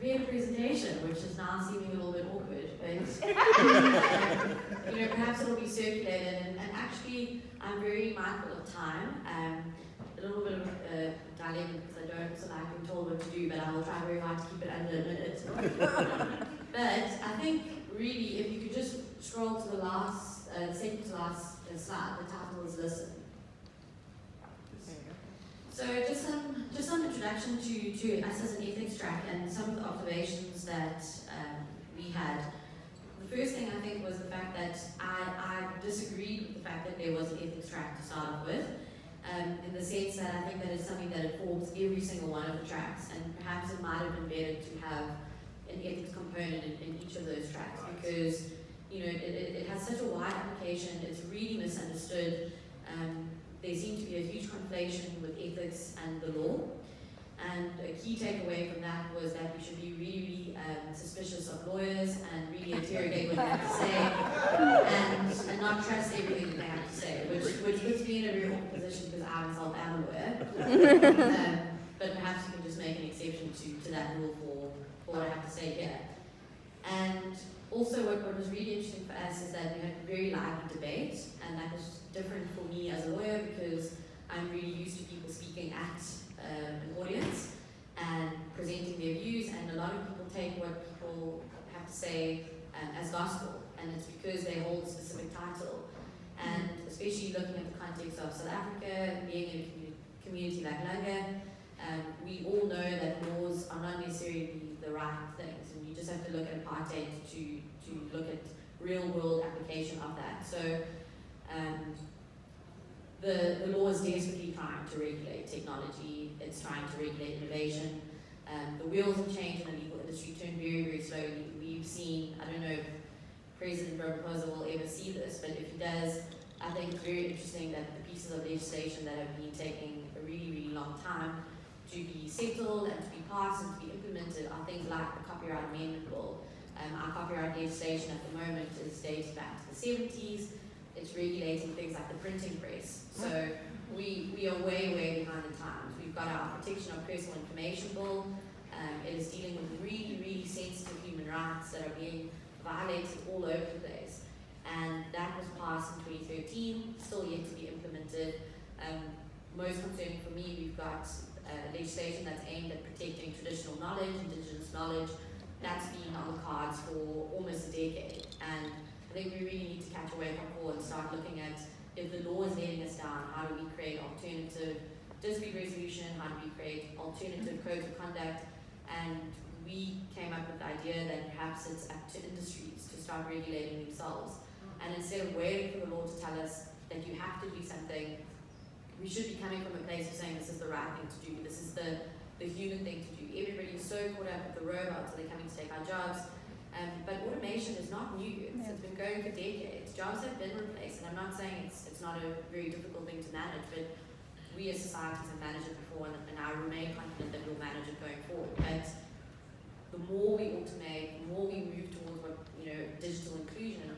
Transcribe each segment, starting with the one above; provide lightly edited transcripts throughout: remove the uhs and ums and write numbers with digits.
prepared a presentation, which is now seeming a little bit awkward, but perhaps it'll be circulated. And actually, I'm very mindful of time. A little bit of a dilemma because I don't also like being told what to do, but I will try very hard to keep it under a minute. But I think really, if you could just scroll to the last, second to last slide, the title is Listen. So just some introduction to us as an ethics track and some of the observations that we had. The first thing I think was the fact that I disagreed with the fact that there was an ethics track to start off with, in the sense that I think that it's something that informs every single one of the tracks, and perhaps it might have been better to have an ethics component in each of those tracks, because it has such a wide application, it's really misunderstood. There seemed to be a huge conflation with ethics and the law. And a key takeaway from that was that we should be really, suspicious of lawyers and really interrogate what they have to say and not trust everything that they have to say, which puts me in a very awkward position because I myself am a lawyer. But perhaps you can just make an exception to that rule for what I have to say here. And also what was really interesting for us is that we had a very lively debate, and that was different for me as a lawyer because I'm really used to people speaking at an audience and presenting their views, and a lot of people take what people have to say as gospel, and it's because they hold a specific title. And especially looking at the context of South Africa, being in a community like Langa, we all know that laws are not necessarily the right things, and you just have to look at apartheid to look at real world application of that. So the law is desperately trying to regulate technology, it's trying to regulate innovation. The wheels of change in the legal industry turn very, very slowly. We've seen, I don't know if President Ramaphosa will ever see this, but if he does, I think it's very interesting that the pieces of legislation that have been taking a really, really long time to be settled and to be passed and to be implemented are things like the Copyright Amendment Bill. Our copyright legislation at the moment is dated back to the 70s. It's regulating things like the printing press. So we are way, way behind the times. We've got our Protection of Personal Information Bill. It is dealing with really, really sensitive human rights that are being violated all over the place. And that was passed in 2013, still yet to be implemented. Most concerning for me, we've got legislation that's aimed at protecting traditional knowledge, indigenous knowledge. That's been on the cards for almost a decade. And I think we really need to catch a wake-up call and start looking at, if the law is letting us down, how do we create alternative dispute resolution, how do we create alternative codes of conduct? And we came up with the idea that perhaps it's up to industries to start regulating themselves. And instead of waiting for the law to tell us that you have to do something, we should be coming from a place of saying this is the right thing to do, this is the human thing to do. Everybody's so caught up with the robots, they're coming to take our jobs. But automation is not new, it's been going for decades. Jobs have been replaced, and I'm not saying it's not a very difficult thing to manage, but we as societies have managed it before, and I remain confident that we'll manage it going forward. But the more we automate, the more we move towards digital inclusion,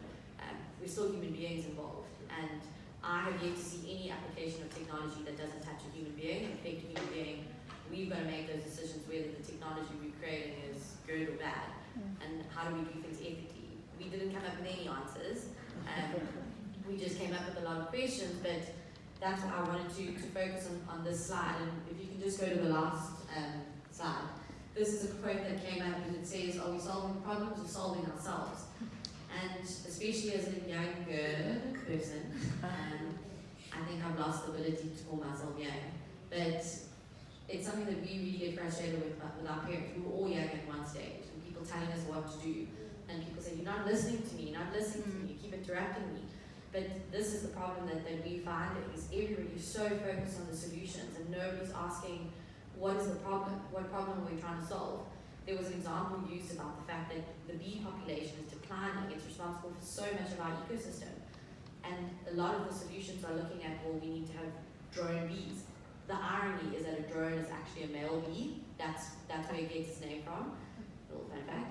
we're still human beings involved. And I have yet to see any application of technology that doesn't touch a human being and affect a human being. We've got to make those decisions whether the technology we're creating is good or bad, and how do we do things ethically. We didn't come up with any answers. We just came up with a lot of questions, but that's what I wanted to focus on this slide. And if you can just go to the last slide. This is a quote that came up, and it says, "Are we solving problems or solving ourselves?" And especially as a younger person, I think I've lost the ability to call myself young, but it's something that we really get frustrated with our parents. We were all young at one stage, and people telling us what to do, and people say, "You're not listening to me, you're not listening to me, you keep interrupting me." But this is the problem that we find, is everybody's so focused on the solutions, and nobody's asking, what is the problem? What problem are we trying to solve? There was an example used about the fact that the bee population is declining. It's responsible for so much of our ecosystem. And a lot of the solutions are looking at, well, we need to have drone bees. The irony is that a drone is actually a male bee. That's where it gets its name from. A little fun fact.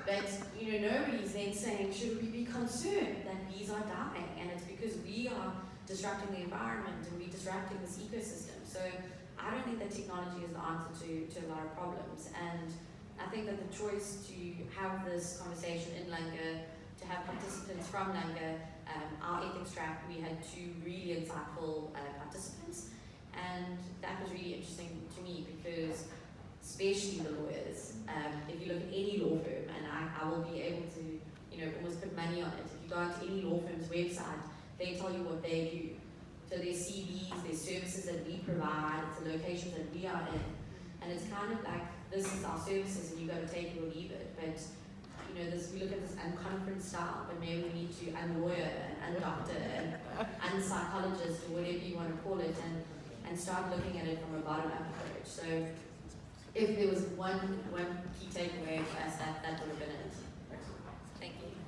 But nobody's then saying, should we be concerned that bees are dying? And it's because we are disrupting the environment and we're disrupting this ecosystem. So I don't think that technology is the answer to a lot of problems. And I think that the choice to have this conversation in Langa, to have participants from Langa, our ethics track, we had 2 really insightful participants, and that was really interesting to me because, especially the lawyers, if you look at any law firm, and I will be able to, almost put money on it. If you go onto any law firm's website, they tell you what they do. So there's CVs, there's services that we provide, it's the locations that we are in, and it's kind of like, this is our services and you've got to take it or leave it. But we look at this unconference style, but maybe we need to unlawyer and undoctor and unpsychologist or whatever you want to call it, and start looking at it from a bottom-up approach. So if there was one key takeaway for us, that would have been it.